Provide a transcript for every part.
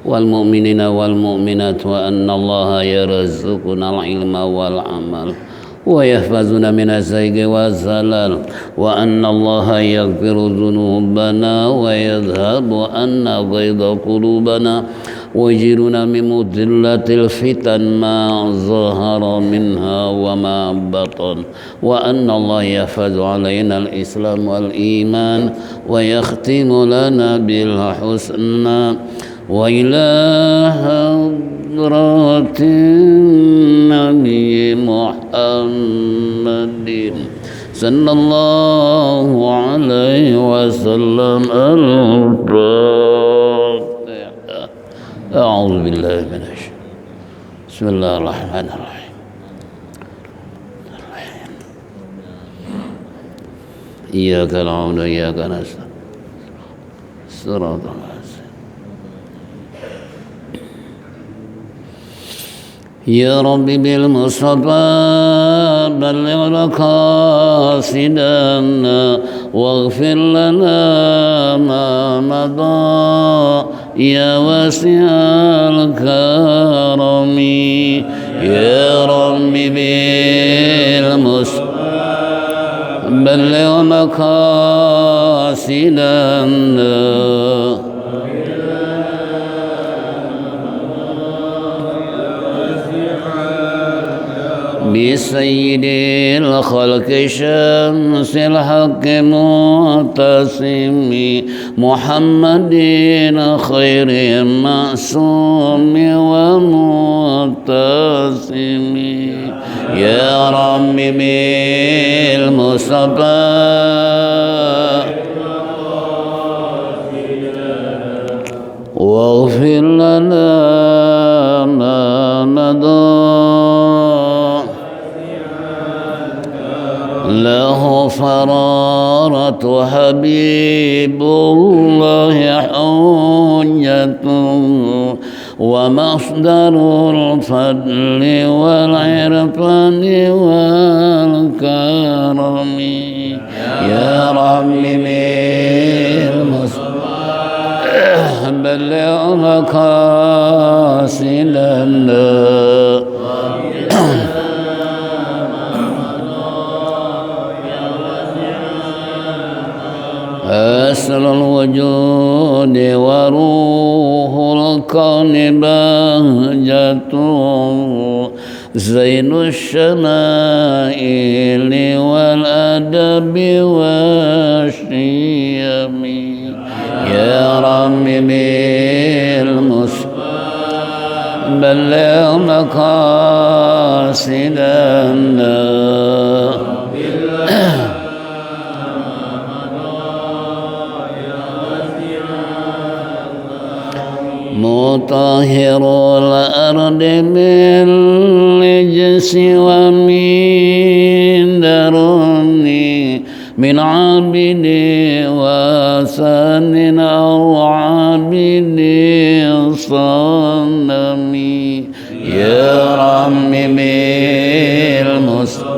والمؤمنين والمؤمنات وأن الله يرزقنا العلم والعمل ويحفظنا من الزيغ والزلال وأن الله يغفر ذنوبنا ويذهب عنا غيظ قلوبنا ويجيرنا من مضلة الفتن ما ظهر منها وما بطن وأن الله يحفظ علينا الإسلام والإيمان ويختم لنا بالحسنى وإلى حضرة النبي محمد صلى الله عليه وسلم الفاتحة. أعوذ بالله من الشيطان. بسم الله الرحمن الرحيم. إياك نعبد وإياك نستعين صراط الله. يا رب بالمصطفى بلغ مقاصدنا واغفر لنا ما مضى يا واسع الكرم يا رب بالمصطفى بلغ مقاصدنا بسيد الخلق شمس الحق معتصم محمد خير معصوم ومعتصم يا رب بالمصطفى واغفر لنا ما مضى له فرارة حبيب الله حجته ومصدر الفضل والعرفان والكرم يا رب بالمصطفى بلغ مقاصدنا أسر الوجود وروح الكون بهجته زين الشمائل والأدب والشيم يا رب بالمصطفى بلغ مقاصدنا مطهر الأرض بالرجس ومن درني من عبد وثن أو عبد صنم يا رب بالمصطفى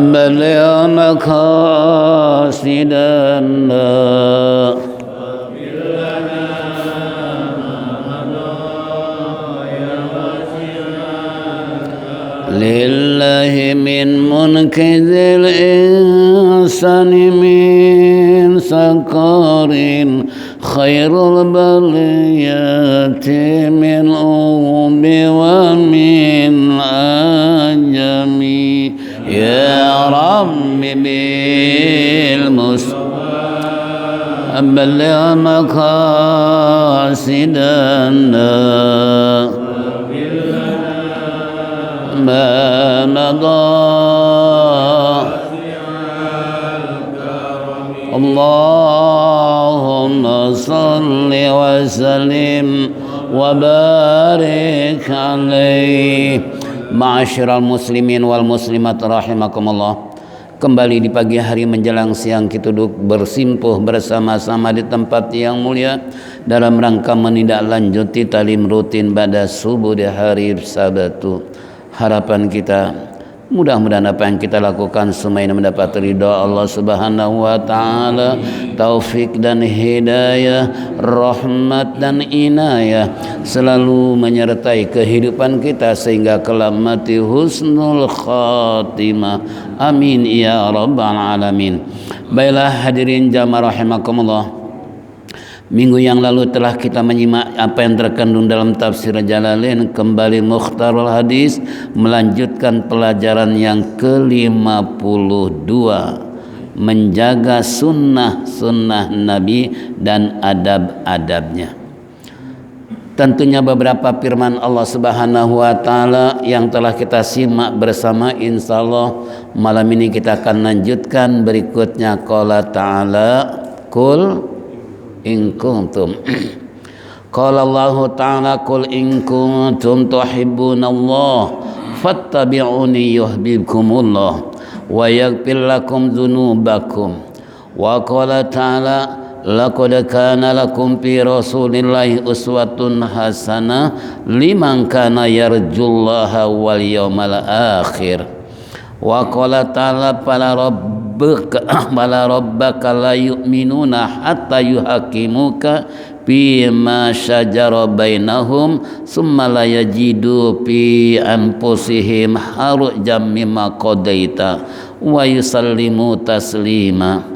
بلغ مقاصدنا لله من منقذ الإنسان من سقر خير البليات من أم ومن عجم يا رب بالمصطفى بلغ مقاصدنا ما مضى اللهم صل وسلم وبارك عليه. Ma'asyiral muslimin wal muslimat rahimakumullah. Kembali di pagi hari menjelang siang kita duduk bersimpuh bersama-sama di tempat yang mulia dalam rangka menindaklanjuti talim rutin pada subuh di hari Sabtu. Harapan kita Mudah-mudahan apa yang kita lakukan semua ini mendapat ridha Allah Subhanahu wa taala, taufik dan hidayah, rahmat dan inayah selalu menyertai kehidupan kita sehingga kelak mati husnul khatimah. Amin ya rabbal alamin. Baiklah hadirin jamaah rahimakumullah. Minggu yang lalu telah kita menyimak apa yang terkandung dalam tafsir Jalalain. Kembali Mukhtarul Hadis melanjutkan pelajaran yang ke-52, menjaga sunnah-sunnah Nabi dan adab-adabnya. Tentunya beberapa firman Allah Subhanahu wa taala yang telah kita simak bersama, insyaallah malam ini kita akan lanjutkan berikutnya. Qala ta'ala qul in kuntum qala Allah ta'ala qul in kuntum tuhibbunallah fattabi'uni yuhibbukumullah wa yaghfir lakum dzunubakum wa qala ta'ala laqad kana lakum fi rasulillahi uswatun hasanah liman kana yarjullaha wal yawmal akhir wa qala ta'ala fala rabbaka la yu'minuna hatta yuhakimuka fima syajara bainahum summa la yajidu fi anfusihim harajan mimma qadaita wa yusallimu taslima.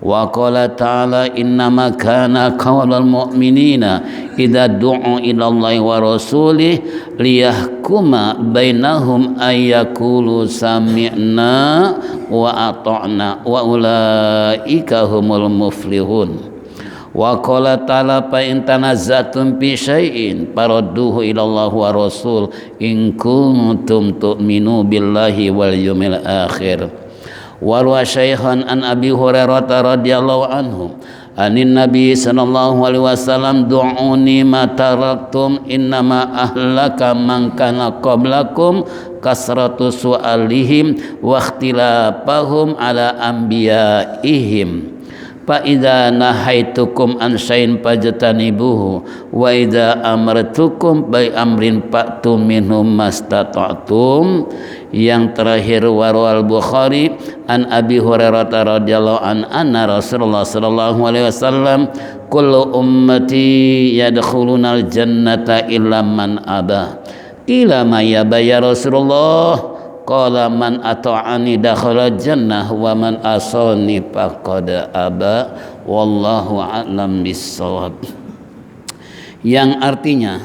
Wa qala ta'ala innama kana qaulal mu'minina idza du'u ila Allahi wa rasulih liyahkuma bainahum ayyakulu sami'na wa ata'na wa ulaika humul muflihun. Wa qala ta'ala fa in tanazzatum fi syai'in farudduhu ila Allah wa rasul in kuntum tu'minu billahi wal yawmil akhir. Warwa syaihan an Abi Hurairah radhiyallahu anhu anin Nabi sallallahu alaihi wasallam du'uni ma taraktum innama ahlaka man kana qablakum kasratu su'alihim wa ikhtilafahum ala anbiya'ihim fa idza nahaitukum an syai'in fajtanibuhu wa idza amartukum bi amrin fa'tu minhum mastata'tum. Yang terakhir warwal Bukhari an Abi Hurairah radhiyallahu anna Rasulullah sallallahu alaihi wasallam kullu ummati yadkhulunal jannata illa man aba qila ma ya Rasulullah qala man ata'ani dakhala jannah wa man asani faqad aba wallahu a'lam bissawab. Yang artinya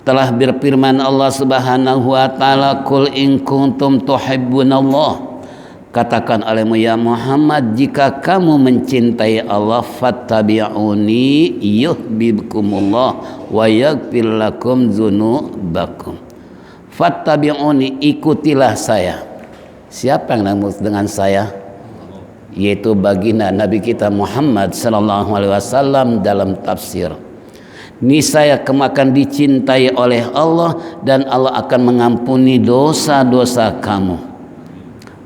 telah berfirman Allah Subhanahu wa taala qul in kuntum tuhibbunallah, katakan olehmu ya Muhammad jika kamu mencintai Allah fattabi'uni yuhibbukumullah wa yaghfir lakum dzunubakum. Fattabi'uni, ikutilah saya. Siapa yang nama dengan saya? Yaitu baginda Nabi kita Muhammad sallallahu alaihi wasallam dalam tafsir. Niscaya kamu akan dicintai oleh Allah dan Allah akan mengampuni dosa-dosa kamu.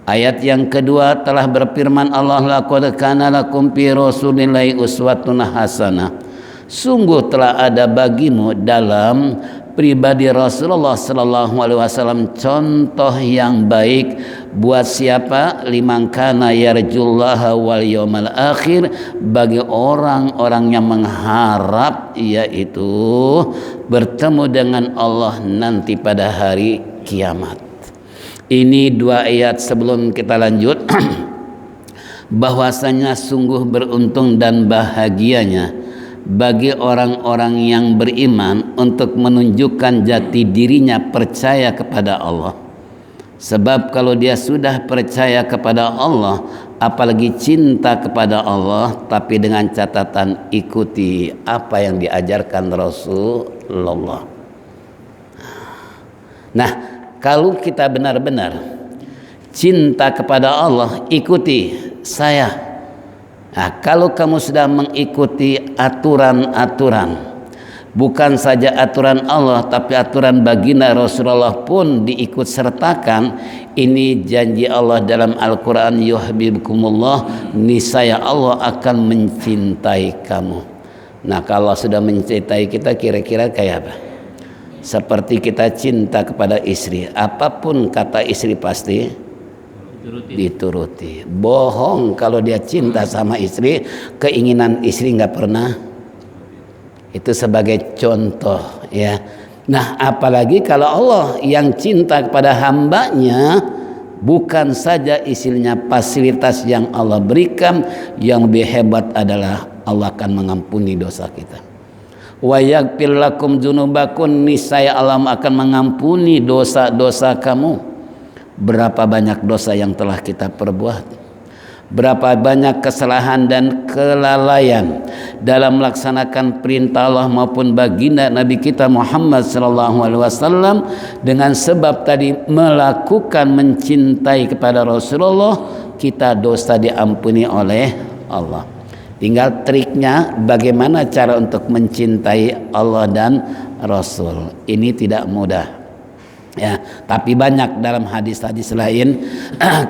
Ayat yang kedua telah berfirman Allah laqad kana lakum fi rasulillahi uswatun hasanah. Sungguh telah ada bagimu dalam pribadi Rasulullah sallallahu alaihi wasallam contoh yang baik buat siapa? Liman kana yarjullaha wal yawmal akhir, bagi orang-orang yang mengharap yaitu bertemu dengan Allah nanti pada hari kiamat. Ini dua ayat sebelum kita lanjut bahwasanya sungguh beruntung dan bahagianya bagi orang-orang yang beriman untuk menunjukkan jati dirinya percaya kepada Allah. Sebab kalau dia sudah percaya kepada Allah, apalagi cinta kepada Allah, tapi dengan catatan ikuti apa yang diajarkan Rasulullah. Nah, kalau kita benar-benar cinta kepada Allah, ikuti saya. Nah, kalau kamu sudah mengikuti aturan-aturan, bukan saja aturan Allah tapi aturan baginda Rasulullah pun diikut sertakan, ini janji Allah dalam Al-Quran, yuhibbukumullah, niscaya Allah akan mencintai kamu. Nah, kalau sudah mencintai kita kira-kira kayak apa? seperti kita cinta kepada istri. Apapun kata istri pasti dituruti. Bohong kalau dia cinta sama istri, keinginan istri nggak pernah. Itu sebagai contoh ya. Nah, apalagi kalau Allah yang cinta kepada hambanya, bukan saja istrinya fasilitas yang Allah berikan, yang lebih hebat adalah Allah akan mengampuni dosa kita. Wa yaghfir lakum dzunubakum, niscaya Allah akan mengampuni dosa-dosa kamu. Berapa banyak dosa yang telah kita perbuat, berapa banyak kesalahan dan kelalaian dalam melaksanakan perintah Allah maupun baginda Nabi kita Muhammad SAW, dengan sebab tadi melakukan mencintai kepada Rasulullah, kita dosa diampuni oleh Allah. Tinggal triknya bagaimana cara untuk mencintai Allah dan Rasul. Ini tidak mudah ya, tapi banyak dalam hadis-hadis lain.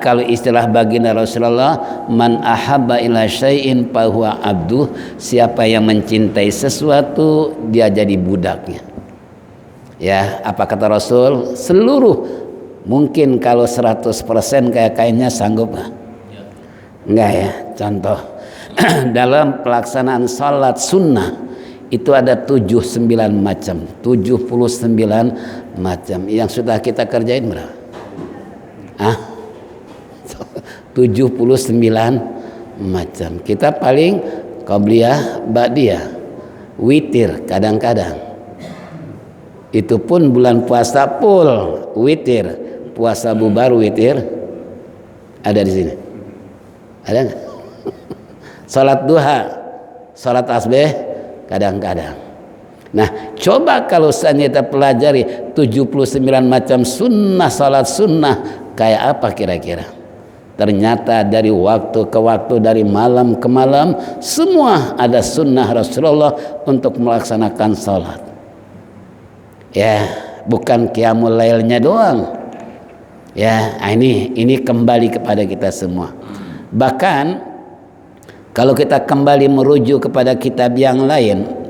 Kalau istilah baginda Rasulullah, man ahabba ila syai'in fahuwa abduh, siapa yang mencintai sesuatu dia jadi budaknya. Ya, apa kata Rasul? Seluruh, mungkin kalau 100% kayak kainnya sanggup nggak? Enggak ya. Contoh dalam pelaksanaan salat sunnah itu ada 79 macam, 79 macam. Yang sudah kita kerjain berapa? 79 macam. Kita paling qabliyah, ba'diyah, witir kadang-kadang. Itu pun bulan puasa full witir, puasa bubar witir. Ada di sini? Ada nggak? Salat duha, salat tasbih kadang-kadang. Nah, coba kalau seandainya kita pelajari 79 macam sunnah, salat sunnah, kayak apa kira-kira? Ternyata dari waktu ke waktu, dari malam ke malam, semua ada sunnah Rasulullah untuk melaksanakan salat. Ya, bukan qiyamul lailnya doang. Ya, ini kembali kepada kita semua. Bahkan kalau kita kembali merujuk kepada kitab yang lain,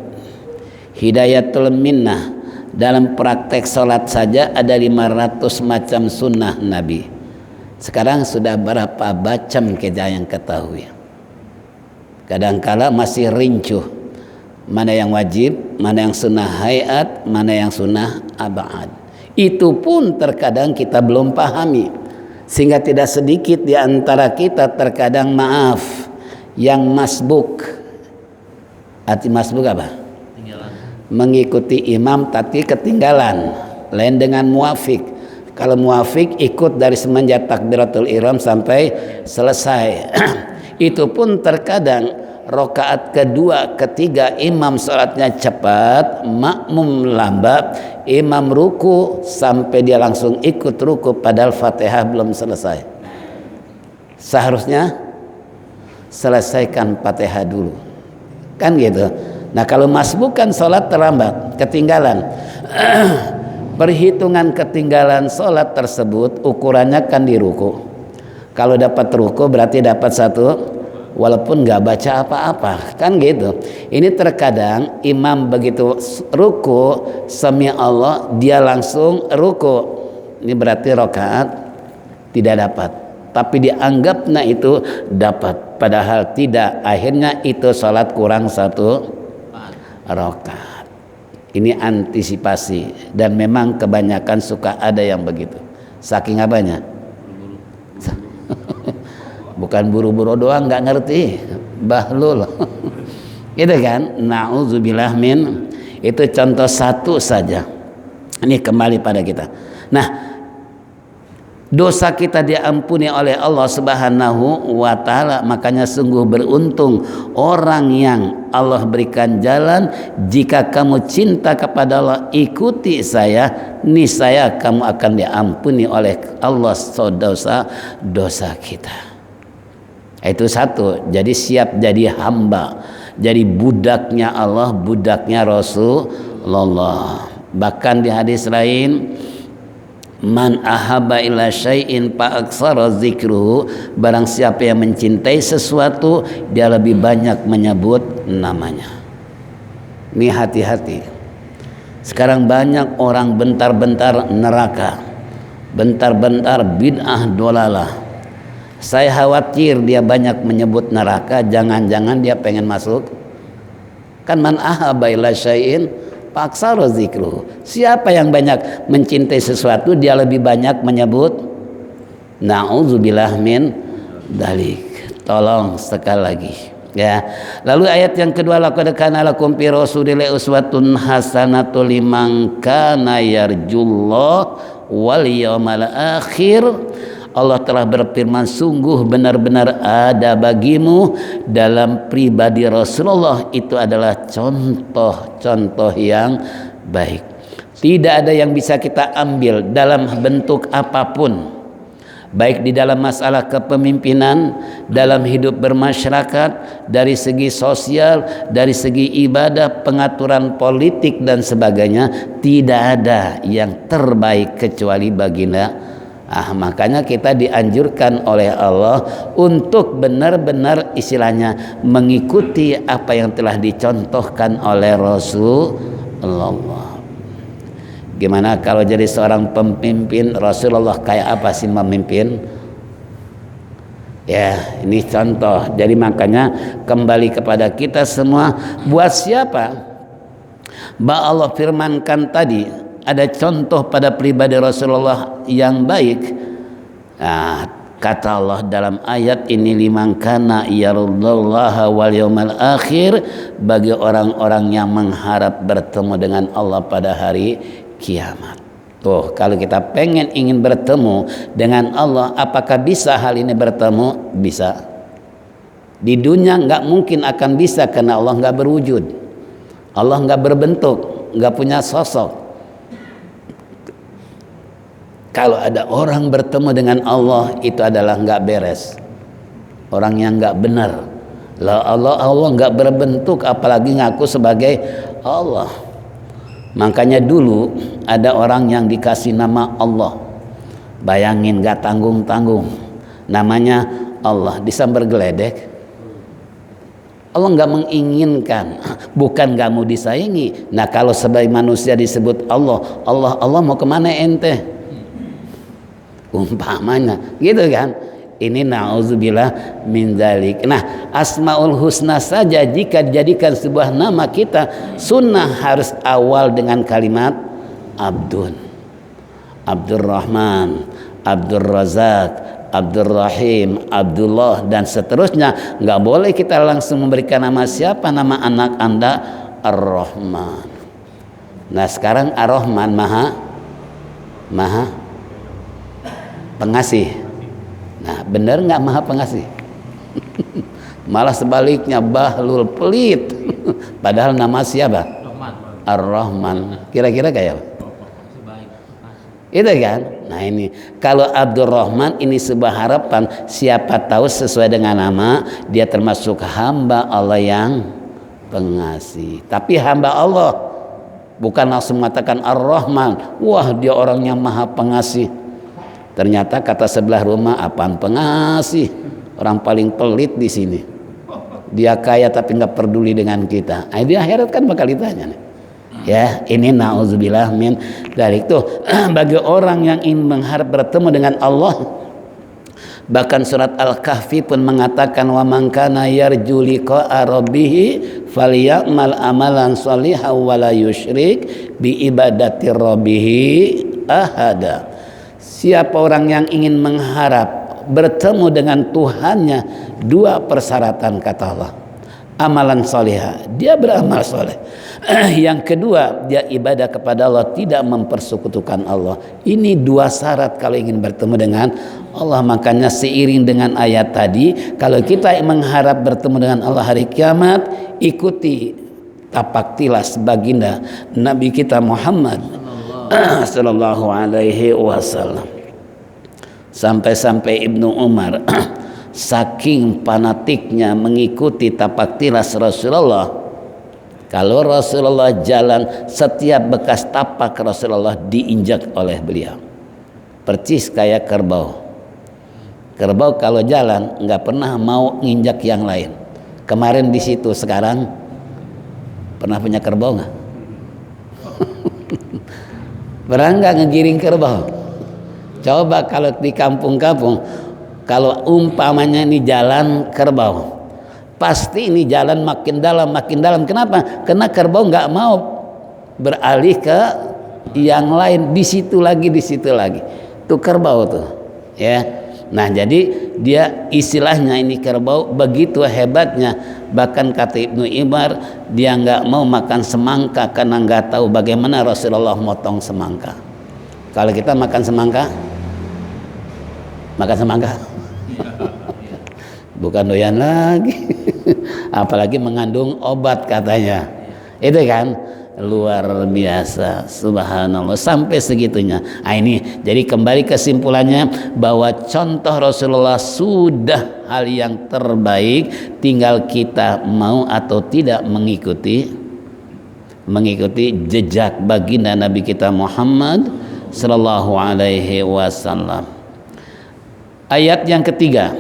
Hidayatul Minnah, dalam praktek sholat saja ada 500 macam sunnah Nabi. Sekarang sudah berapa macam kita yang ketahui? Kadangkala masih rincuh, mana yang wajib, mana yang sunnah hayat, mana yang sunnah abad. Itu pun terkadang kita belum pahami, sehingga tidak sedikit di antara kita terkadang maaf yang masbuk. Arti masbuk apa? Ketinggalan. Mengikuti imam tapi ketinggalan. Lain dengan muafik. Kalau muafik ikut dari semenjak takbiratul ihram sampai selesai. Itu pun terkadang rakaat kedua, ketiga imam sholatnya cepat, makmum lambat, imam ruku sampai dia langsung ikut ruku padahal Fatihah belum selesai. Seharusnya selesaikan Fatihah dulu, kan gitu. Nah, kalau masbukan sholat terlambat, ketinggalan, perhitungan ketinggalan sholat tersebut ukurannya kan di ruku. Kalau dapat ruku berarti dapat satu, walaupun nggak baca apa-apa, kan gitu. Ini terkadang imam begitu ruku, sami Allah, dia langsung ruku. Ini berarti rakaat tidak dapat, tapi dianggapnya itu dapat, padahal tidak. Akhirnya itu sholat kurang satu rakaat. Ini antisipasi, dan memang kebanyakan suka ada yang begitu. Saking apanya? Bukan buru-buru doang, nggak ngerti, bahlul. Gitu kan? Na'udzubillah min. Itu contoh satu saja. Ini kembali pada kita. Nah, dosa kita diampuni oleh Allah Subhanahu wa Ta'ala. Makanya sungguh beruntung orang yang Allah berikan jalan. Jika kamu cinta kepada Allah, ikuti saya, niscaya kamu akan diampuni oleh Allah dosa kita. Itu satu. Jadi siap jadi hamba, jadi budaknya Allah, budaknya Rasulullah. Bahkan di hadis lain, man ahabba ila syai'in fa aktsara dzikruhu, barang siapa yang mencintai sesuatu dia lebih banyak menyebut namanya. Ini hati-hati. Sekarang banyak orang bentar-bentar neraka, bentar-bentar bid'ah dolalah. Saya khawatir dia banyak menyebut neraka, jangan-jangan dia pengen masuk. Kan man ahabba ila syai'in faksara zikruhu. Siapa yang banyak mencintai sesuatu, dia lebih banyak menyebut. Na'udzubillah min dalik. Tolong sekali lagi. Ya. Lalu ayat yang kedua, laqad kana lakum fi rasulillahi uswatun hasanatun liman kana yarjullah wal yawmal akhir. Allah telah berfirman, sungguh benar-benar ada bagimu dalam pribadi Rasulullah itu adalah contoh-contoh yang baik. Tidak ada yang bisa kita ambil dalam bentuk apapun, baik di dalam masalah kepemimpinan, dalam hidup bermasyarakat, dari segi sosial, dari segi ibadah, pengaturan politik dan sebagainya. Tidak ada yang terbaik kecuali baginda. Makanya kita dianjurkan oleh Allah untuk benar-benar istilahnya mengikuti apa yang telah dicontohkan oleh Rasulullah. Gimana kalau jadi seorang pemimpin? Rasulullah kayak apa sih memimpin? Ya, ini contoh. Jadi makanya kembali kepada kita semua. Buat siapa? Allah firmankan tadi, ada contoh pada pribadi Rasulullah yang baik. Kata Allah dalam ayat ini, liman kana yarjullaha wal yawmal akhir, bagi orang-orang yang mengharap bertemu dengan Allah pada hari kiamat. Tuh, kalau kita ingin bertemu dengan Allah, apakah bisa hal ini bertemu? Bisa. Di dunia nggak mungkin akan bisa karena Allah nggak berwujud, Allah nggak berbentuk, nggak punya sosok. Kalau ada orang bertemu dengan Allah, itu adalah nggak beres, orang yang nggak benar. Allah nggak berbentuk, apalagi ngaku sebagai Allah. Makanya dulu ada orang yang dikasih nama Allah, bayangin nggak tanggung-tanggung, namanya Allah, disambar geledek. Allah nggak menginginkan, bukan nggak mau disaingi. Nah kalau sebagai manusia disebut Allah mau kemana ente? Umpamanya gitu kan. Ini na'udzubillah min dzalik. Nah, Asmaul Husna saja jika dijadikan sebuah nama kita, sunnah harus awal dengan kalimat Abdun, Abdurrahman, Abdurrazak, Abdurrahim, Abdullah dan seterusnya. Nggak boleh kita langsung memberikan nama siapa, nama anak Anda Ar-Rahman. Nah sekarang Ar-Rahman maha pengasih. Nah benar nggak maha pengasih? Malah sebaliknya, Bahlul pelit. Padahal nama siapa? Ar-Rahman. Kira-kira kayak apa? Itu kan? Nah ini kalau Abdurrahman ini sebuah harapan, siapa tahu sesuai dengan nama dia termasuk hamba Allah yang pengasih. Tapi hamba Allah bukan langsung mengatakan Ar-Rahman, wah dia orang yang maha pengasih. Ternyata kata sebelah rumah, apaan pengasih? Orang paling pelit di sini. Dia kaya tapi nggak peduli dengan kita. Nah, di akhirat kan bakal ditanya nih. Ya, ini na'udzubillah min dzalik. Tuh bagi orang yang ingin mengharap bertemu dengan Allah. Bahkan surat Al-Kahfi pun mengatakan, wa man kana yarju liqa'a rabbih falyamal amalan shalihan wa la yusyrik bi ibadati rabbih ahada. Siapa orang yang ingin mengharap bertemu dengan Tuhannya, dua persyaratan kata Allah. Amalan soleh, dia beramal soleh. Yang kedua, dia ibadah kepada Allah, tidak mempersekutukan Allah. Ini dua syarat kalau ingin bertemu dengan Allah. Makanya seiring dengan ayat tadi, kalau kita mengharap bertemu dengan Allah hari kiamat, ikuti tapak tilas baginda Nabi kita Muhammad sallallahu alaihi wasallam. Sampai-sampai Ibnu Umar saking fanatiknya mengikuti tapak tilas Rasulullah, kalau Rasulullah jalan, setiap bekas tapak Rasulullah diinjak oleh beliau, percis kayak kerbau. Kerbau kalau jalan nggak pernah mau nginjak yang lain. Kemarin di situ, sekarang pernah punya kerbau nggak? Pernah nggak ngegiring kerbau? Coba kalau di kampung-kampung, kalau umpamanya ini jalan kerbau, pasti ini jalan makin dalam makin dalam. Kenapa? Karena kerbau nggak mau beralih ke yang lain, di situ lagi tuh kerbau tuh ya. Nah jadi dia istilahnya ini kerbau begitu hebatnya, bahkan kata Ibnu Ibar dia nggak mau makan semangka karena nggak tahu bagaimana Rasulullah motong semangka. Kalau kita makan semangka bukan doyan lagi. Apalagi mengandung obat katanya, itu kan luar biasa, subhanallah, sampai segitunya. Nah ini jadi kembali kesimpulannya bahwa contoh Rasulullah sudah hal yang terbaik, tinggal kita mau atau tidak mengikuti jejak baginda Nabi kita Muhammad sallallahu alaihi wasallam. Ayat yang ketiga,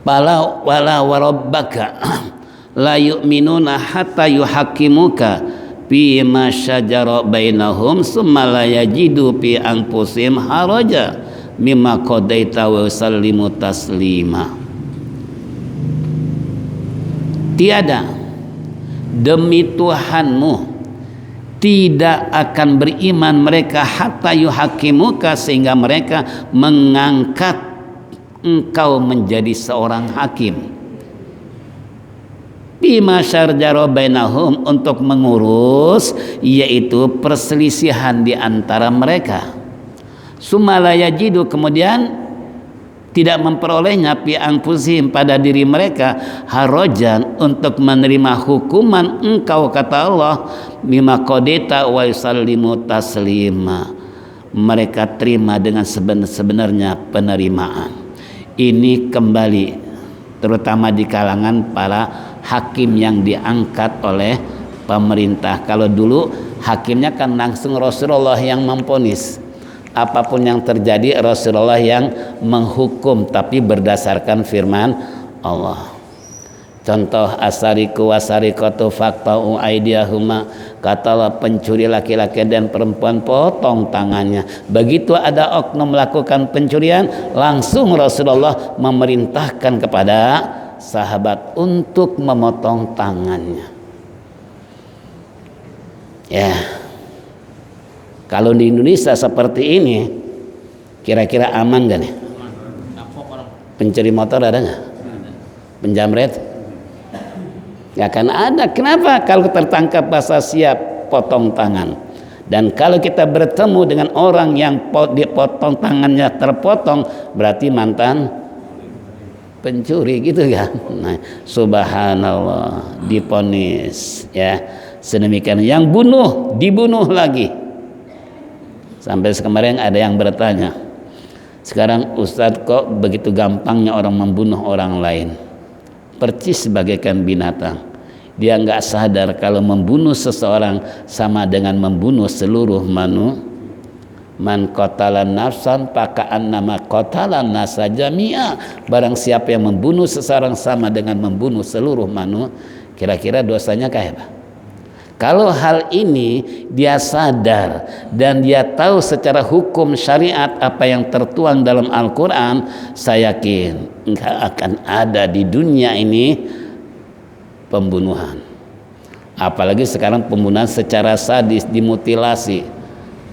wala warabbaka la yu'minuna hatta yuhaqqimuka fi ma syajara bainahum summa la yajidu fi anfusihim haraja mimma qadaita wa yusallimu taslima. Tiada demi Tuhanmu tidak akan beriman mereka hatta yuhaqqimuka, sehingga mereka mengangkat engkau menjadi seorang hakim, bima syarjara bainahum, untuk mengurus yaitu perselisihan di antara mereka. Sumala yajidu, kemudian tidak memperolehnya fi anfusihim, pada diri mereka, harajan, untuk menerima hukuman engkau, kata Allah, bima qadaita wa yusallimu taslima, mereka terima dengan sebenarnya penerimaan. Ini kembali terutama di kalangan para hakim yang diangkat oleh pemerintah. Kalau dulu hakimnya kan langsung Rasulullah yang memvonis, apapun yang terjadi Rasulullah yang menghukum, tapi berdasarkan firman Allah. Contoh asariku wasarikatu faqta'u aydiyahuma, katalah pencuri laki-laki dan perempuan potong tangannya. Begitu ada oknum melakukan pencurian, langsung Rasulullah memerintahkan kepada sahabat untuk memotong tangannya. Ya, kalau di Indonesia seperti ini, kira-kira aman gak nih? Pencuri motor ada nggak? Penjamret? Ya kan ada. Kenapa? Kalau tertangkap basah siap potong tangan. Dan kalau kita bertemu dengan orang yang dipotong tangannya terpotong, berarti mantan pencuri, gitu kan. Nah, subhanallah, diponis ya sedemikian. Yang bunuh dibunuh lagi. Sampai kemarin ada yang bertanya, sekarang Ustadz kok begitu gampangnya orang membunuh orang lain, percis bagaikan binatang. Dia nggak sadar kalau membunuh seseorang sama dengan membunuh seluruh man qatalan nafsan nama qatalan nasa jami'a. Barang siapa yang membunuh seseorang sama dengan membunuh seluruh kira-kira dosanya kayak apa? Kalau hal ini dia sadar dan dia tahu secara hukum syariat apa yang tertuang dalam Al-Quran, saya yakin nggak akan ada di dunia ini pembunuhan. Apalagi sekarang pembunuhan secara sadis, dimutilasi,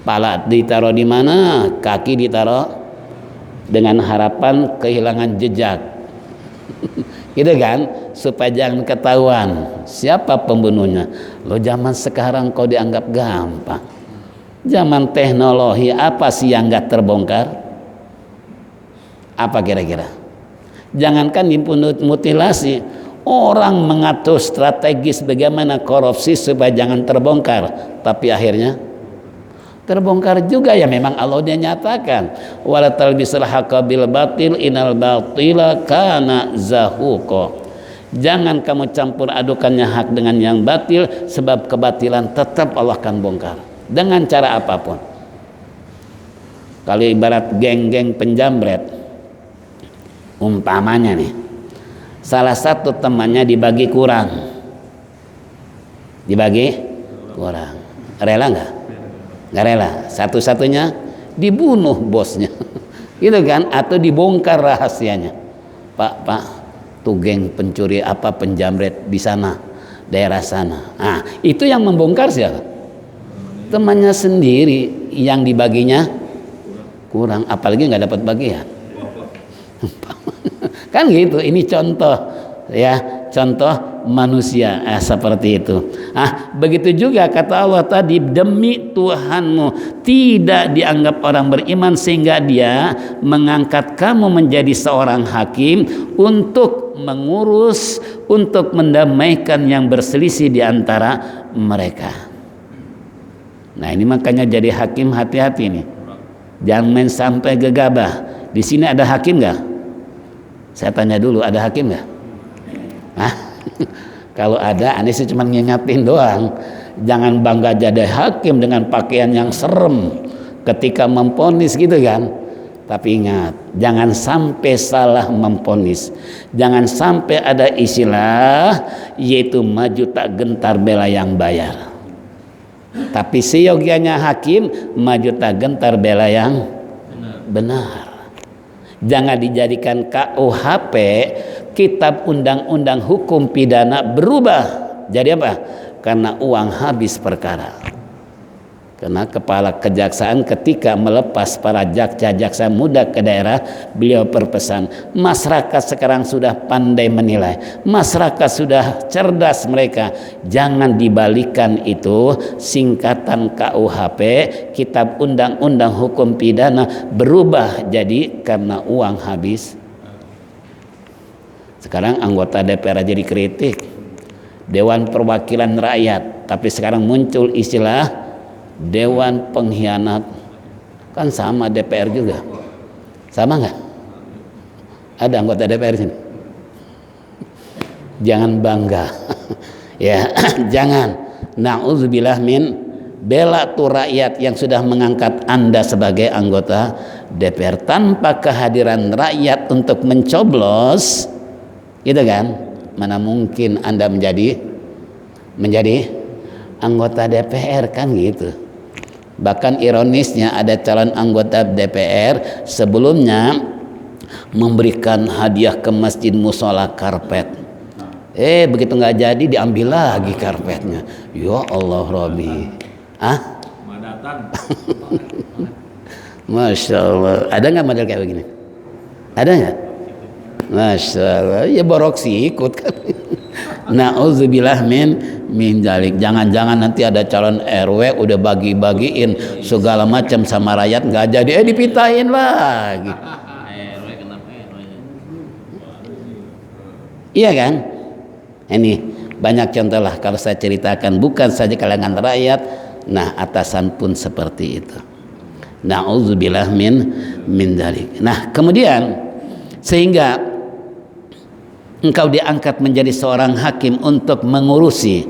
pala ditaruh di mana, kaki ditaruh dengan harapan kehilangan jejak. Gitu kan, supaya jangan ketahuan siapa pembunuhnya. Lo zaman sekarang kau dianggap gampang. Zaman teknologi apa sih yang nggak terbongkar? Apa kira-kira? Jangankan mutilasi, orang mengatur strategis bagaimana korupsi supaya jangan terbongkar, tapi akhirnya terbongkar juga. Ya memang Allah dia nyatakan, wala talbisul haqqa bil batil innal batila kana zahuqa. Jangan kamu campur adukannya hak dengan yang batil, sebab kebatilan tetap Allah akan bongkar dengan cara apapun. Kalau ibarat geng-geng penjamret, umpamanya nih, salah satu temannya dibagi kurang, rela nggak? nggak rela. Satu-satunya dibunuh bosnya, gitu kan? Atau dibongkar rahasianya. Pak, tuh geng pencuri apa penjamret di sana, daerah sana. Nah, itu yang membongkar siapa? Temannya sendiri, yang dibaginya kurang, apalagi nggak dapat bagian. Kan gitu. Ini contoh ya, contoh manusia seperti itu. Begitu juga kata Allah tadi, demi Tuhanmu tidak dianggap orang beriman sehingga dia mengangkat kamu menjadi seorang hakim untuk mengurus, untuk mendamaikan yang berselisih di antara mereka. Nah, ini makanya jadi hakim hati-hati nih. Jangan main sampai gegabah. Di sini ada hakim nggak? Saya tanya dulu, ada hakim nggak? Kalau ada, aneh sih cuma ngingetin doang. Jangan bangga jadi hakim dengan pakaian yang serem ketika memponis gitu kan. Tapi ingat, jangan sampai salah memponis. Jangan sampai ada istilah yaitu maju tak gentar bela yang bayar. Tapi seyogianya hakim, maju tak gentar bela yang benar. Jangan dijadikan KUHP, kitab undang-undang hukum pidana, berubah jadi apa? Karena uang habis perkara. Karena kepala kejaksaan ketika melepas para jaksa-jaksa muda ke daerah, beliau berpesan, masyarakat sekarang sudah pandai menilai, masyarakat sudah cerdas mereka, jangan dibalikan itu singkatan KUHP, kitab undang-undang hukum pidana, berubah jadi karena uang habis. Sekarang anggota DPR jadi kritik, Dewan Perwakilan Rakyat, tapi sekarang muncul istilah Dewan Pengkhianat. Kan sama DPR juga, sama nggak? Ada anggota DPR sini? Jangan bangga ya. Jangan, na'udzubillah min, bela tuh rakyat yang sudah mengangkat Anda sebagai anggota DPR. Tanpa kehadiran rakyat untuk mencoblos, gitu kan, mana mungkin Anda menjadi anggota DPR, kan gitu. Bahkan ironisnya ada calon anggota DPR sebelumnya memberikan hadiah ke masjid musola karpet. Begitu nggak jadi diambil lagi karpetnya. Ya Allah Robi. Masya Allah. Ada nggak model kayak begini? Ada nggak? Masya Allah. Ya borok sih ikut kan. Na'udzubillah min jalik. Jangan-jangan nanti ada calon RW udah bagi-bagiin segala macam sama rakyat, nggak jadi dipitahin lagi. Iya kan? Ini banyak contoh lah kalau saya ceritakan, bukan saja kalangan rakyat, nah atasan pun seperti itu. Na'udzubillah min jalik. Nah, kemudian sehingga engkau diangkat menjadi seorang hakim untuk mengurusi,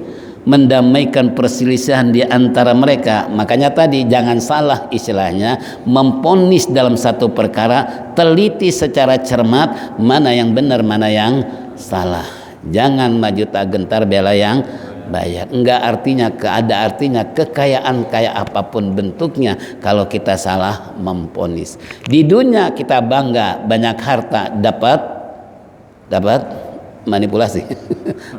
mendamaikan perselisihan di antara mereka. Makanya tadi jangan salah istilahnya, memponis dalam satu perkara, teliti secara cermat mana yang benar, mana yang salah. Jangan maju tak gentar bela yang bayar. Enggak artinya, ada artinya kekayaan kayak apapun bentuknya kalau kita salah memponis. Di dunia kita bangga banyak harta, dapat manipulasi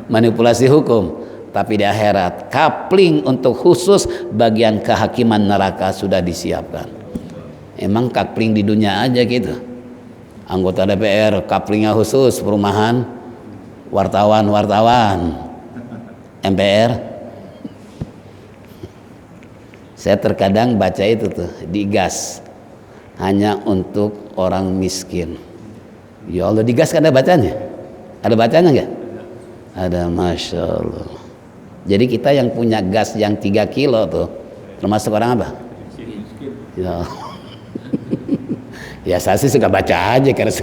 manipulasi hukum, tapi di akhirat kapling untuk khusus bagian kehakiman neraka sudah disiapkan. Emang kapling di dunia aja gitu, anggota DPR kaplingnya khusus perumahan, wartawan MPR. Saya terkadang baca itu tuh, digas hanya untuk orang miskin. Ya Allah, digas kan ada bacanya? Ada bacanya nggak? Ada, Masya Allah. Jadi kita yang punya gas yang 3 kilo tuh termasuk orang apa? Ya, ya saya sih suka baca aja karena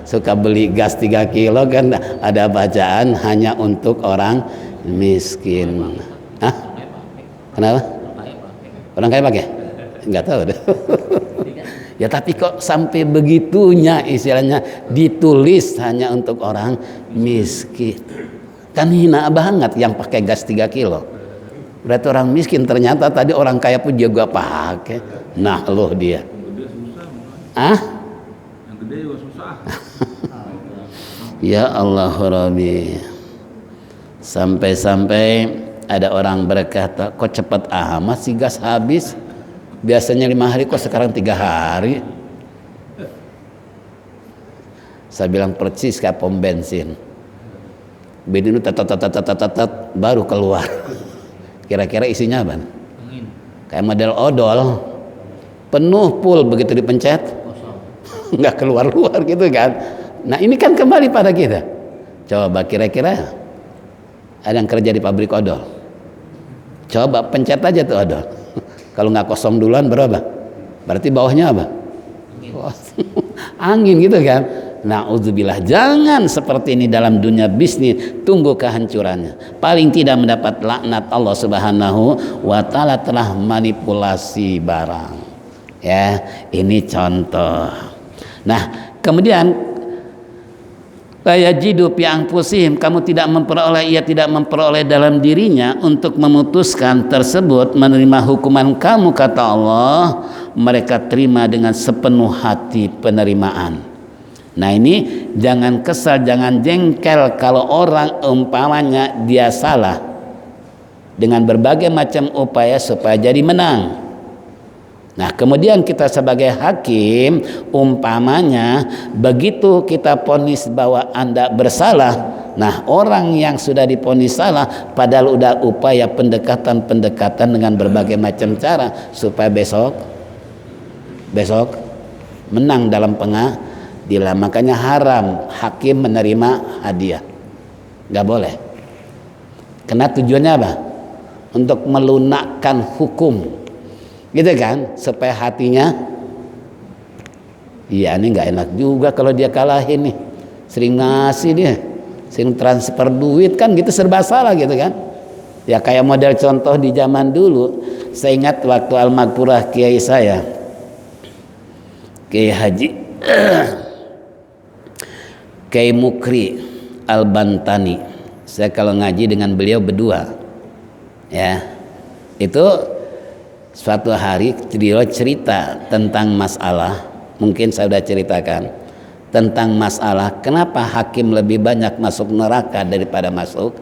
suka beli gas 3 kilo kan, ada bacaan hanya untuk orang miskin. Hah? Kenapa? Orang kaya pakai? Nggak tahu deh. Ya tapi kok sampai begitunya istilahnya ditulis hanya untuk orang miskin. Kan hina banget yang pakai gas 3 kilo. Berarti orang miskin, ternyata tadi orang kaya pun juga pakai. Nah loh dia. Ah? Yang gede juga susah. Ya Allah Rabbi. Sampai-sampai ada orang berkata, kok cepat amat sih gas habis? Biasanya 5 hari, kok sekarang 3 hari? Saya bilang persis kayak pom bensin. Bedinu tat baru keluar. Kira-kira isinya apa? Angin. Kayak model odol, penuh full, begitu dipencet nggak keluar-luar gitu kan. Nah ini kan kembali pada kita. Coba kira-kira ada yang kerja di pabrik odol, coba pencet aja tuh odol. Kalau nggak kosong duluan berapa? Berarti bawahnya apa? Angin gitu kan. Na'udzubillah, jangan seperti ini dalam dunia bisnis, tunggu kehancurannya. Paling tidak mendapat laknat Allah Subhanahu wa taala telah manipulasi barang. Ya, ini contoh. Nah, kemudian yajidu fi anfusihim, kamu tidak memperoleh, ia tidak memperoleh dalam dirinya untuk memutuskan tersebut, menerima hukuman kamu, kata Allah, mereka terima dengan sepenuh hati penerimaan. Nah ini jangan kesal, jangan jengkel kalau orang umpamanya dia salah dengan berbagai macam upaya supaya jadi menang. Nah kemudian kita sebagai hakim umpamanya begitu kita vonis bahwa Anda bersalah, nah orang yang sudah divonis salah padahal udah upaya pendekatan dengan berbagai macam cara supaya besok menang dalam pengadilan. Makanya haram hakim menerima hadiah, nggak boleh. Karena tujuannya apa? Untuk melunakkan hukum, gitu kan? Supaya hatinya, iya ini nggak enak juga kalau dia kalahin nih, sering ngasih dia, sering transfer duit kan, gitu serba salah gitu kan? Ya kayak model contoh di zaman dulu, saya ingat waktu almarhumah kiai saya, Kiai Haji Kiai Mukri Al-Bantani. Saya kalau ngaji dengan beliau berdua, ya, itu suatu hari beliau cerita tentang masalah, mungkin saya sudah ceritakan tentang masalah kenapa hakim lebih banyak masuk neraka daripada masuk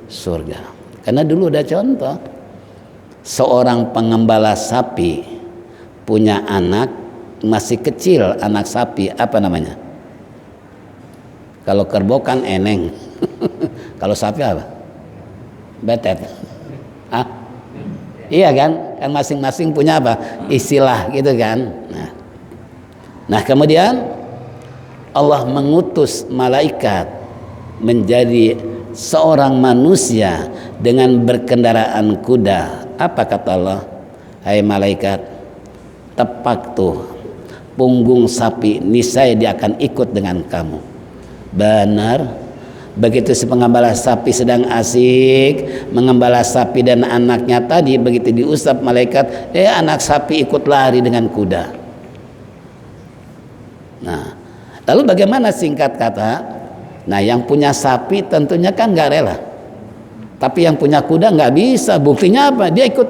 surga. Karena dulu ada contoh, seorang pengembala sapi punya anak masih kecil, anak sapi, apa namanya? Kalau kerbau kan eneng. Kalau sapi apa? Betet. Ah? Iya kan? Kan masing-masing punya apa? Istilah gitu kan. Nah kemudian Allah mengutus malaikat menjadi seorang manusia dengan berkendaraan kuda. Apa kata Allah? Hai malaikat, tepak tuh punggung sapi, niscaya dia akan ikut dengan kamu. Benar. Begitu si pengembala sapi sedang asik mengembala sapi dan anaknya tadi, begitu diusap malaikat, anak sapi ikut lari dengan kuda. Nah, lalu bagaimana singkat kata? Nah, yang punya sapi tentunya kan nggak rela, tapi yang punya kuda nggak bisa. Buktinya apa? Dia ikut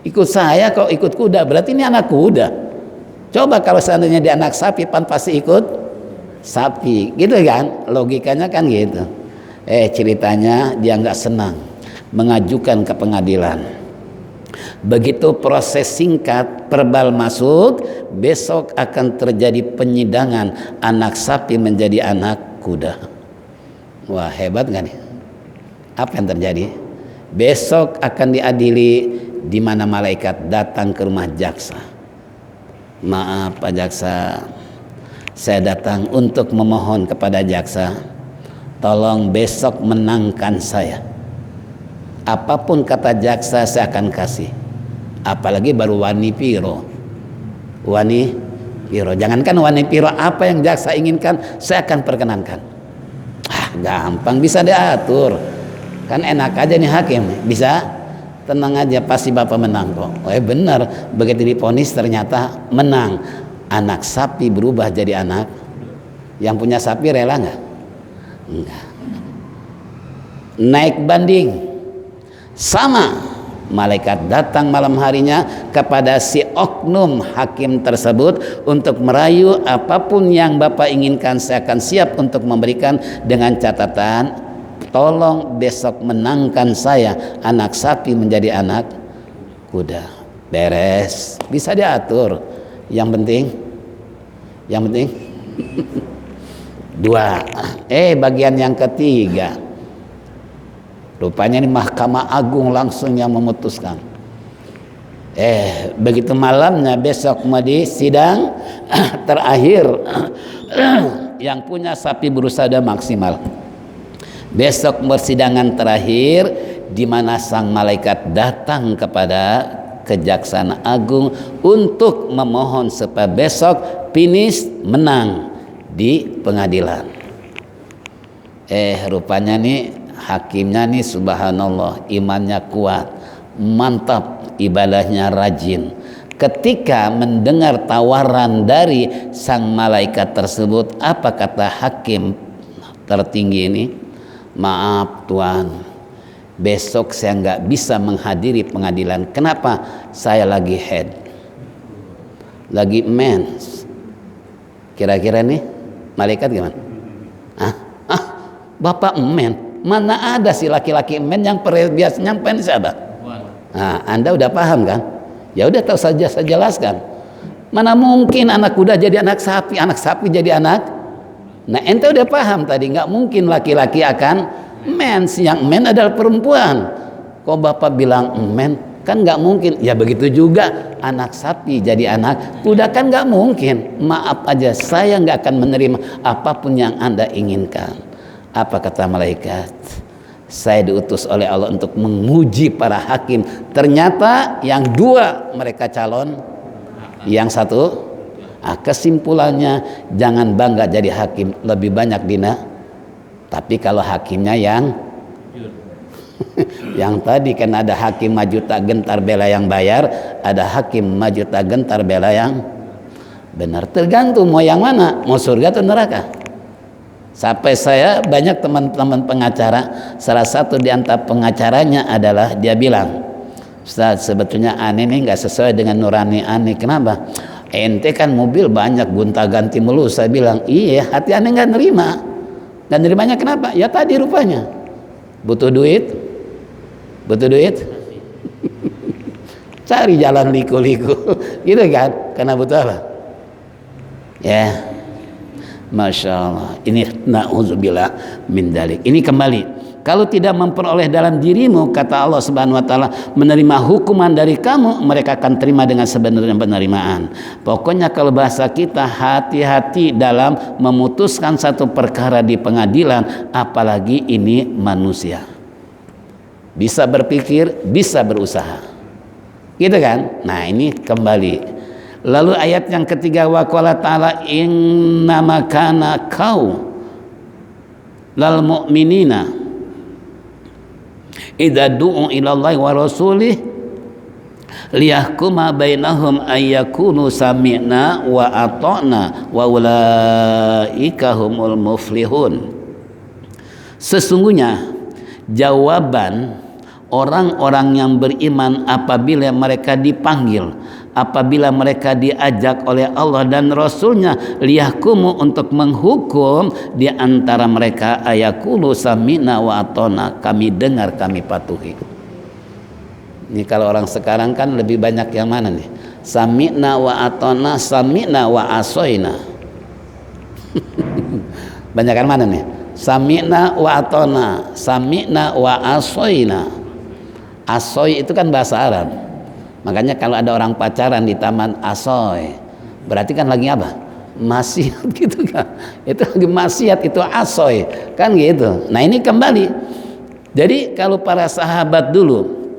ikut saya kok, ikut kuda, berarti ini anak kuda. Coba kalau seandainya dia anak sapi, pan pasti ikut sapi, gitu kan? Logikanya kan gitu. Ceritanya dia nggak senang, mengajukan ke pengadilan. Begitu proses singkat verbal masuk, besok akan terjadi penyidangan, anak sapi menjadi anak kuda. Wah, hebat kan? Apa yang terjadi? Besok akan diadili di mana malaikat datang ke rumah jaksa. Maaf Pak Jaksa, saya datang untuk memohon kepada jaksa, tolong besok menangkan saya. Apapun kata jaksa saya akan kasih. Apalagi baru wani piro. Wani piro. Jangankan wani piro, apa yang jaksa inginkan saya akan perkenankan. Gampang, bisa diatur. Kan enak aja nih hakim. Bisa? Tenang aja, pasti Bapak menang kok. Benar, begitu divonis ternyata menang. Anak sapi berubah jadi anak. Yang punya sapi rela nggak? Enggak. Naik banding. Sama, malaikat datang malam harinya kepada si oknum hakim tersebut untuk merayu apapun yang Bapak inginkan, saya akan siap untuk memberikan, dengan catatan tolong besok menangkan saya anak sapi menjadi anak kuda. Beres, bisa diatur. Yang penting dua. Bagian yang ketiga, rupanya ini Mahkamah Agung langsung yang memutuskan. Begitu malamnya besok mau di sidang terakhir yang punya sapi berusaha maksimal. Besok persidangan terakhir di mana sang malaikat datang kepada Kejaksaan Agung untuk memohon supaya besok finish menang di pengadilan. Rupanya nih hakimnya nih subhanallah imannya kuat, mantap, ibadahnya rajin. Ketika mendengar tawaran dari sang malaikat tersebut, apa kata hakim tertinggi ini? Maaf Tuan, besok saya nggak bisa menghadiri pengadilan. Kenapa? Saya lagi head, lagi mens. Kira-kira nih malaikat gimana? Bapak men, mana ada si laki-laki men yang biasanya mens ada? Anda udah paham kan? Ya udah, tahu saja saya jelaskan. Mana mungkin anak kuda jadi anak sapi jadi anak. Nah ente udah paham tadi, nggak mungkin laki-laki akan mens, yang men adalah perempuan. Kok Bapak bilang men? Kan nggak mungkin. Ya begitu juga anak sapi jadi anak kuda, kan nggak mungkin. Maaf aja, saya nggak akan menerima apapun yang Anda inginkan. Apa kata malaikat? Saya diutus oleh Allah untuk menguji para hakim. Ternyata yang dua mereka calon, yang satu. Kesimpulannya jangan bangga jadi hakim, lebih banyak dina. Tapi kalau hakimnya yang yang tadi kan ada hakim maju tak gentar bela yang bayar, ada hakim maju tak gentar bela yang benar. Tergantung mau yang mana, mau surga atau neraka. Sampai saya banyak teman-teman pengacara, salah satu di antara pengacaranya adalah dia bilang, Ustaz sebetulnya aneh nih nggak sesuai dengan nurani aneh. Kenapa? Ente kan mobil banyak gonta-ganti mulu. Saya bilang iya, hati aneh nggak nerima. Dan nerimanya kenapa? Ya tadi rupanya butuh duit cari jalan liku-liku gitu kan, karena butuh apa ya. Masya Allah, ini na'udzubillah min dalik. Ini kembali, kalau tidak memperoleh dalam dirimu, kata Allah Subhanahu wa taala, menerima hukuman dari kamu, mereka akan terima dengan sebenarnya penerimaan. Pokoknya kalau bahasa kita, hati-hati dalam memutuskan satu perkara di pengadilan, apalagi ini manusia. Bisa berpikir, bisa berusaha. Gitu kan? Nah, ini kembali. Lalu ayat yang ketiga, wa qala ta'ala innama kana kau lal mu'minina idza du'u ila Allahi wa rasulih liyahkuma bainahum ayyakunu sami'na wa ata'na wa ulaika humul muflihun. Sesungguhnya jawaban orang-orang yang beriman apabila mereka dipanggil, apabila mereka diajak oleh Allah dan Rasulnya liyahkumu untuk menghukum di antara mereka, ayakulu sami'na wa atona, kami dengar kami patuhi. Ini kalau orang sekarang kan lebih banyak yang mana nih? Sami'na wa atona, sami'na wa asoina. Banyakan mana nih? Sami'na wa atona, sami'na wa asoina. Asoy itu kan bahasa Arab. Makanya kalau ada orang pacaran di taman asoy, berarti kan lagi apa? Maksiat gitu kan. Itu lagi maksiat, itu asoy kan gitu. Nah ini kembali. Jadi kalau para sahabat dulu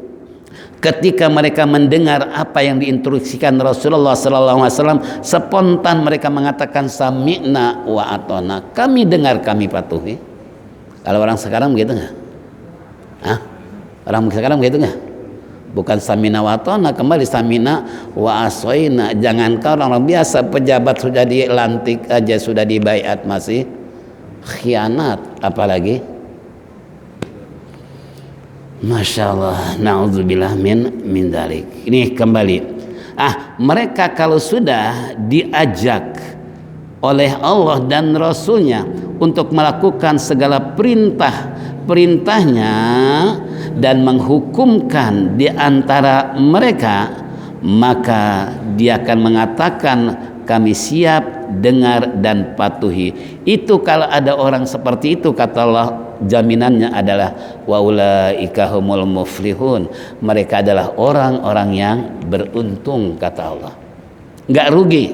ketika mereka mendengar apa yang diinstruksikan Rasulullah SAW, spontan mereka mengatakan sami'na wa atona, kami dengar kami patuhi. Kalau orang sekarang begitu nggak? Orang sekarang begitu nggak? Bukan samina wa atona, kembali samina wa asoina. Jangan kau orang biasa pejabat sudah dilantik aja, sudah dibaiat masih khianat, apalagi Masya Allah, na'udzubillah min dalik. Ini kembali. Mereka kalau sudah diajak oleh Allah dan Rasulnya untuk melakukan segala perintahnya dan menghukumkan di antara mereka, maka dia akan mengatakan kami siap dengar dan patuhi. Itu kalau ada orang seperti itu, kata Allah, jaminannya adalah waulaika humul muflihun, mereka adalah orang-orang yang beruntung, kata Allah, nggak rugi.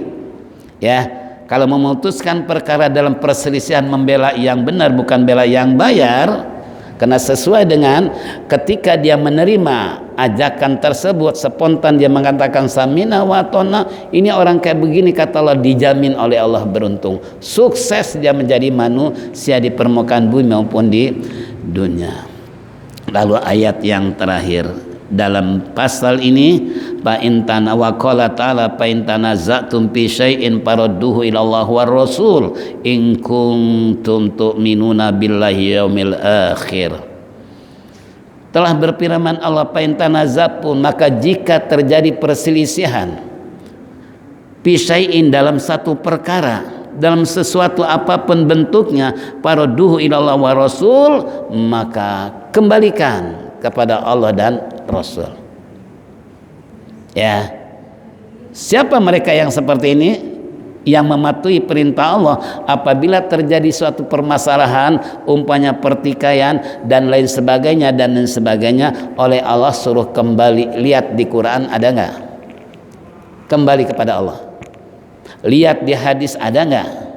Ya, kalau memutuskan perkara dalam perselisihan, membela yang benar bukan bela yang bayar, karena sesuai dengan ketika dia menerima ajakan tersebut, spontan dia mengatakan samina wa atona, ini orang kayak begini, kata Allah, dijamin oleh Allah beruntung, sukses dia menjadi manusia di permukaan bumi maupun di dunia. Lalu ayat yang terakhir dalam pasal ini, fa intana wa qala ta'ala fa intanaza'tum fi syai'in faradduhu ila Allah war rasul in kuntum tu'minuna billahi yaumil akhir. Telah berfirman Allah, fa intanaza'tum, maka jika terjadi perselisihan fi syai'in, dalam satu perkara, dalam sesuatu apapun bentuknya, faradduhu ila Allah war rasul, maka kembalikan kepada Allah dan Rasul. Ya, siapa mereka yang seperti ini? Yang mematuhi perintah Allah apabila terjadi suatu permasalahan, umpamanya pertikaian dan lain sebagainya oleh Allah suruh kembali. Lihat di Quran ada nggak? Kembali kepada Allah. Lihat di hadis ada nggak?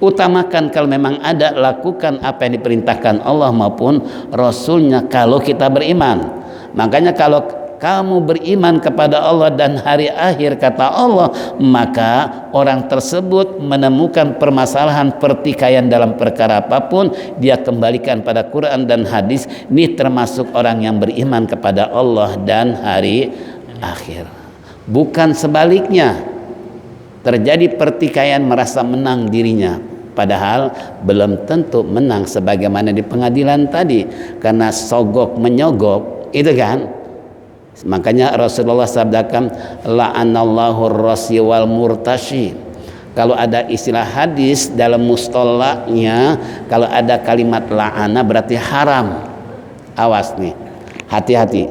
Utamakan kalau memang ada, lakukan apa yang diperintahkan Allah maupun Rasulnya kalau kita beriman. Makanya kalau kamu beriman kepada Allah dan hari akhir, kata Allah, maka orang tersebut menemukan permasalahan pertikaian dalam perkara apapun, dia kembalikan pada Quran dan hadis. Ini termasuk orang yang beriman kepada Allah dan hari akhir. Bukan sebaliknya, terjadi pertikaian merasa menang dirinya, padahal belum tentu menang sebagaimana di pengadilan tadi, karena sogok menyogok itu kan. Makanya Rasulullah sabdakan la'anallahu ar-rasi wal murtashi. Kalau ada istilah hadis dalam mustalahnya, kalau ada kalimat la'ana berarti haram. Awas nih, hati-hati.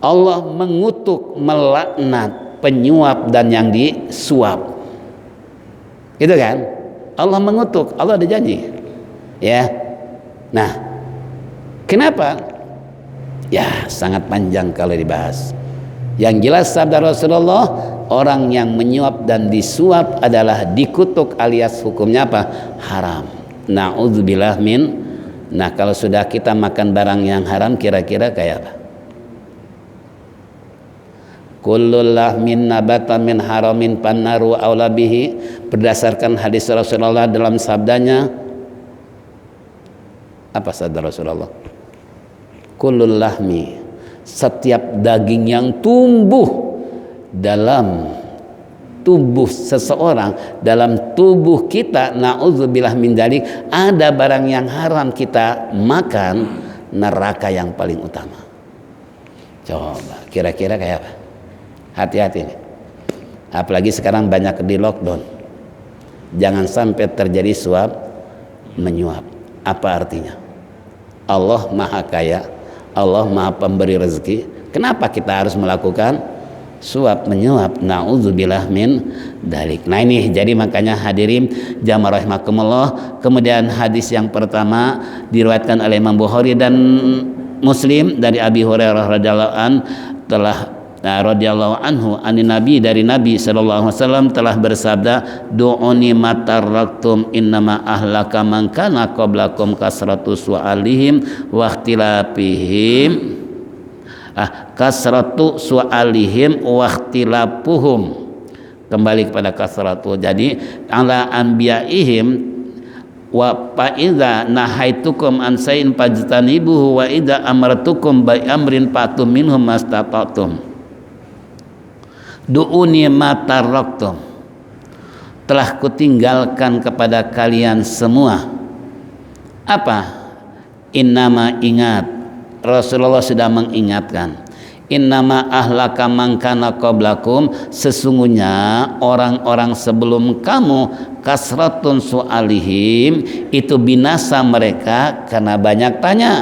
Allah mengutuk, melaknat penyuap dan yang disuap. Itu kan? Allah mengutuk, Allah ada janji. Ya. Nah, kenapa? Ya, sangat panjang kalau dibahas. Yang jelas sabda Rasulullah, orang yang menyuap dan disuap adalah dikutuk, alias hukumnya apa? Haram. Na'udzubillah min. Nah, kalau sudah kita makan barang yang haram, kira-kira kayak apa? Kullul lahmin nabata min haramin pannaru aula bihi. Berdasarkan hadis Rasulullah dalam sabdanya, apa sabda Rasulullah? Kullul lahmi, setiap daging yang tumbuh dalam tubuh seseorang, dalam tubuh kita, na'udzubillah min dzalik, ada barang yang haram kita makan, neraka yang paling utama. Coba kira-kira kayak apa? Hati-hati nih. Apalagi sekarang banyak di lockdown. Jangan sampai terjadi suap menyuap. Apa artinya? Allah Maha Kaya, Allah Maha Pemberi rezeki. Kenapa kita harus melakukan suap menyuap? Na'udzubillah min dalik. Nah ini, jadi makanya hadirin jamaah rahimakumullah. Kemudian hadis yang pertama diriwayatkan oleh Imam Bukhari dan Muslim dari Abi Hurairah radhiyallahu anhu anin Nabi, dari Nabi sallallahu alaihi wasallam telah bersabda, du'uni mataraktum innama ahlaka man kana qablakum kasratu su'alihim wa ikhtilafihim kasratu su'alihim wa ikhtilafuhum. Kembali kepada kasratu, jadi ala anbiya'ihim wa fa idza nahaitukum an sayin fajtanibuhu wa idza amartukum bi amrin fatum minhum mastata'tum. Du'uni mataraktum, telah kutinggalkan kepada kalian semua apa Innama, ingat, Rasulullah sudah mengingatkan, innama ahlaka man kana qablakum, sesungguhnya orang-orang sebelum kamu, kasratun su'alihim, itu binasa mereka karena banyak tanya.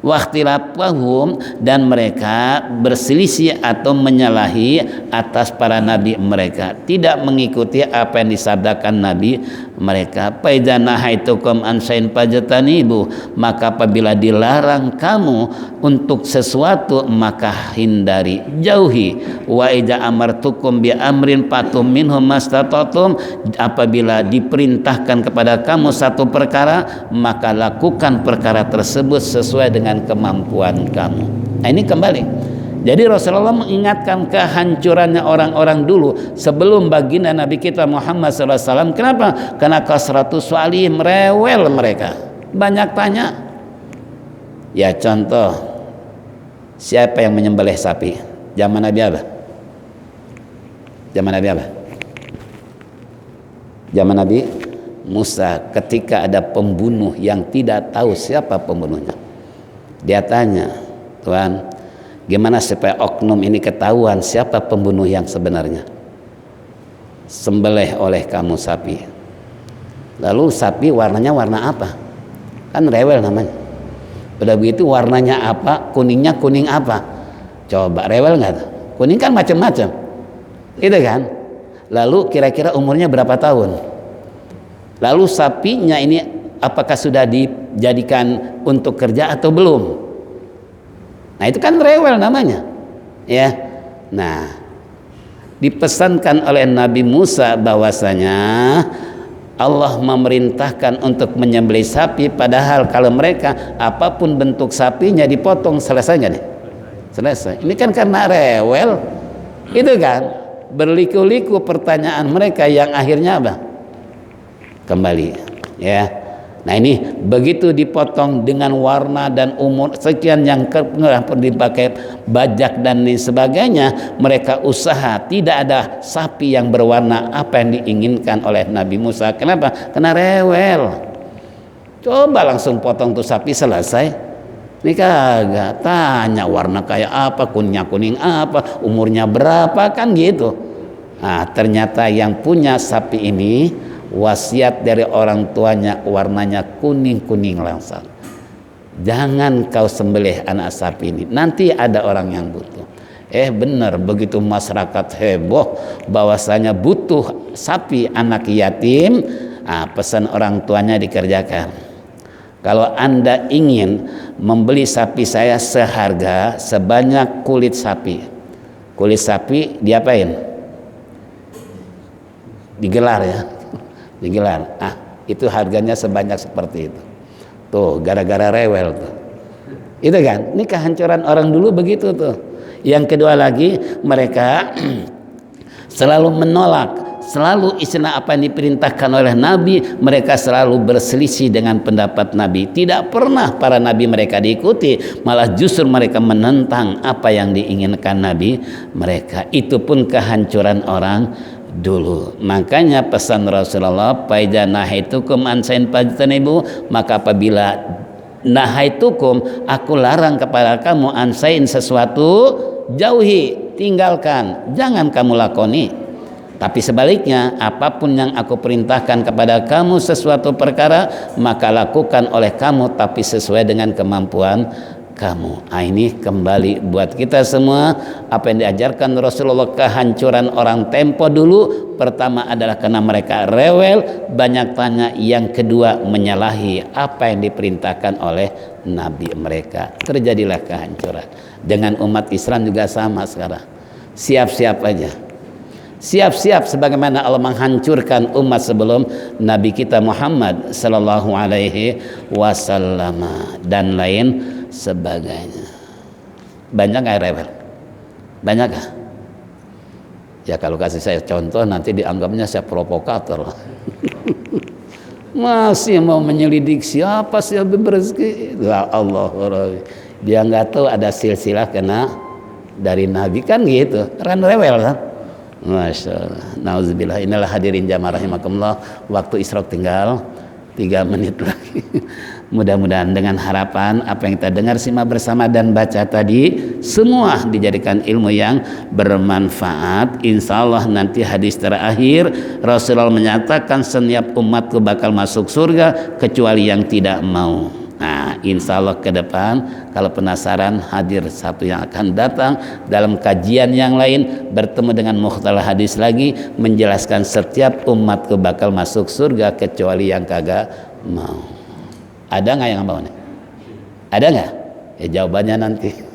Wakhtilafahum, dan mereka berselisih atau menyalahi atas para nabi mereka, tidak mengikuti apa yang disabdakan nabi mereka. Fa idza nahaitukum an syai'in fajtanibu, maka apabila dilarang kamu untuk sesuatu maka hindari, jauhi. Wa idza amartukum bi amrin fatum minhum mastata'tum, apabila diperintahkan kepada kamu satu perkara maka lakukan perkara tersebut sesuai dengan kemampuan kamu. Nah, ini kembali. Jadi Rasulullah mengingatkan kehancurannya orang-orang dulu sebelum baginda Nabi kita Muhammad SAW. Kenapa? Karena kasratus su'alihim, rewel mereka, banyak tanya. Ya contoh, siapa yang menyembelih sapi? Zaman Nabi apa? Zaman Nabi apa? Zaman Nabi Musa, ketika ada pembunuh yang tidak tahu siapa pembunuhnya. Dia tanya, Tuhan, gimana supaya oknum ini ketahuan siapa pembunuh yang sebenarnya? Sembelih oleh kamu sapi. Lalu sapi warnanya warna apa? Kan rewel namanya. Udah begitu warnanya apa? Kuningnya kuning apa? Coba rewel nggak tuh? Kuning kan macam-macam, itu kan? Lalu kira-kira umurnya berapa tahun? Lalu sapinya ini apakah sudah dijadikan untuk kerja atau belum? Nah, itu kan rewel namanya, ya. Nah, dipesankan oleh Nabi Musa bahwasanya Allah memerintahkan untuk menyembelih sapi, padahal kalau mereka apapun bentuk sapinya dipotong, selesai nggak nih? Selesai. Ini kan karena rewel, itu kan berliku-liku pertanyaan mereka yang akhirnya apa? Kembali, ya. Nah, ini begitu dipotong dengan warna dan umur sekian yang dipakai bajak dan lain sebagainya, mereka usaha tidak ada sapi yang berwarna apa yang diinginkan oleh Nabi Musa. Kenapa? Karena rewel. Coba langsung potong tuh sapi, selesai. Ini kagak tanya warna kayak apa, kuningnya kuning apa, umurnya berapa, kan gitu. Nah, ternyata yang punya sapi ini wasiat dari orang tuanya warnanya kuning-kuning langsung. Jangan kau sembelih anak sapi ini, nanti ada orang yang butuh. Benar, begitu masyarakat heboh bahwasanya butuh sapi anak yatim, pesan orang tuanya dikerjakan. Kalau Anda ingin membeli sapi saya seharga sebanyak kulit sapi diapain? Digelar, ya. Digelar. Itu harganya sebanyak seperti itu. Tuh, gara-gara rewel tuh. Itu kan, ini kehancuran orang dulu begitu tuh. Yang kedua lagi, mereka selalu menolak, selalu istilah apa yang diperintahkan oleh Nabi, mereka selalu berselisih dengan pendapat Nabi. Tidak pernah para Nabi mereka diikuti, malah justru mereka menentang apa yang diinginkan Nabi mereka. Itu pun kehancuran orang dulu. Makanya pesan Rasulullah, faida nahaitukum an syai'in fajtanibu, maka apabila nahaitukum, aku larang kepada kamu, an syai'in, sesuatu, jauhi, tinggalkan, jangan kamu lakoni. Tapi sebaliknya, apapun yang aku perintahkan kepada kamu sesuatu perkara, maka lakukan oleh kamu tapi sesuai dengan kemampuan kamu. Ini kembali buat kita semua apa yang diajarkan Rasulullah. Kehancuran orang tempo dulu, pertama adalah karena mereka rewel, banyak tanya. Yang kedua, menyalahi apa yang diperintahkan oleh Nabi mereka. Terjadilah kehancuran. Dengan umat Islam juga sama sekarang. Siap-siap aja, siap-siap sebagaimana Allah menghancurkan umat sebelum Nabi kita Muhammad sallallahu alaihi wasallam dan lain sebagainya. Banyak nggak rewel? Banyak nggak? Ya kalau kasih saya contoh nanti dianggapnya saya provokator. Masih mau menyelidik siapa sih yang berezeki? Ya Allah, dia nggak tahu ada silsilah kena dari Nabi, kan gitu. Kan rewel kan? Masya Allah. Nauzubillah. Inilah hadirin jamaah rahimakumullah. Waktu isyraq tinggal 3 menit lagi. Mudah-mudahan dengan harapan apa yang kita dengar simak bersama dan baca tadi semua dijadikan ilmu yang bermanfaat. Insya Allah nanti hadis terakhir Rasulullah menyatakan setiap umatku bakal masuk surga kecuali yang tidak mau. Nah, insya Allah ke depan kalau penasaran hadir satu yang akan datang dalam kajian yang lain bertemu dengan mukhtalah hadis lagi menjelaskan setiap umatku bakal masuk surga kecuali yang kagak mau. Ada nggak yang mau nih? Ada nggak? Ya jawabannya nanti.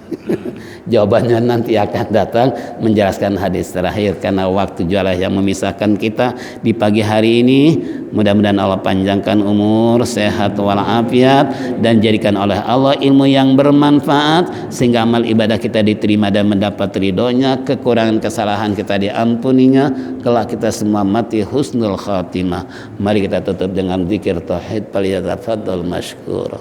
Jawabannya nanti akan datang menjelaskan hadis terakhir karena waktu jualah yang memisahkan kita di pagi hari ini. Mudah-mudahan Allah panjangkan umur, sehat walafiat dan jadikan oleh Allah ilmu yang bermanfaat sehingga amal ibadah kita diterima dan mendapat ridhonya, kekurangan kesalahan kita diampuninya, kelak kita semua mati husnul khatimah. Mari kita tutup dengan zikir tauhid. Falyatafaddal mashkur.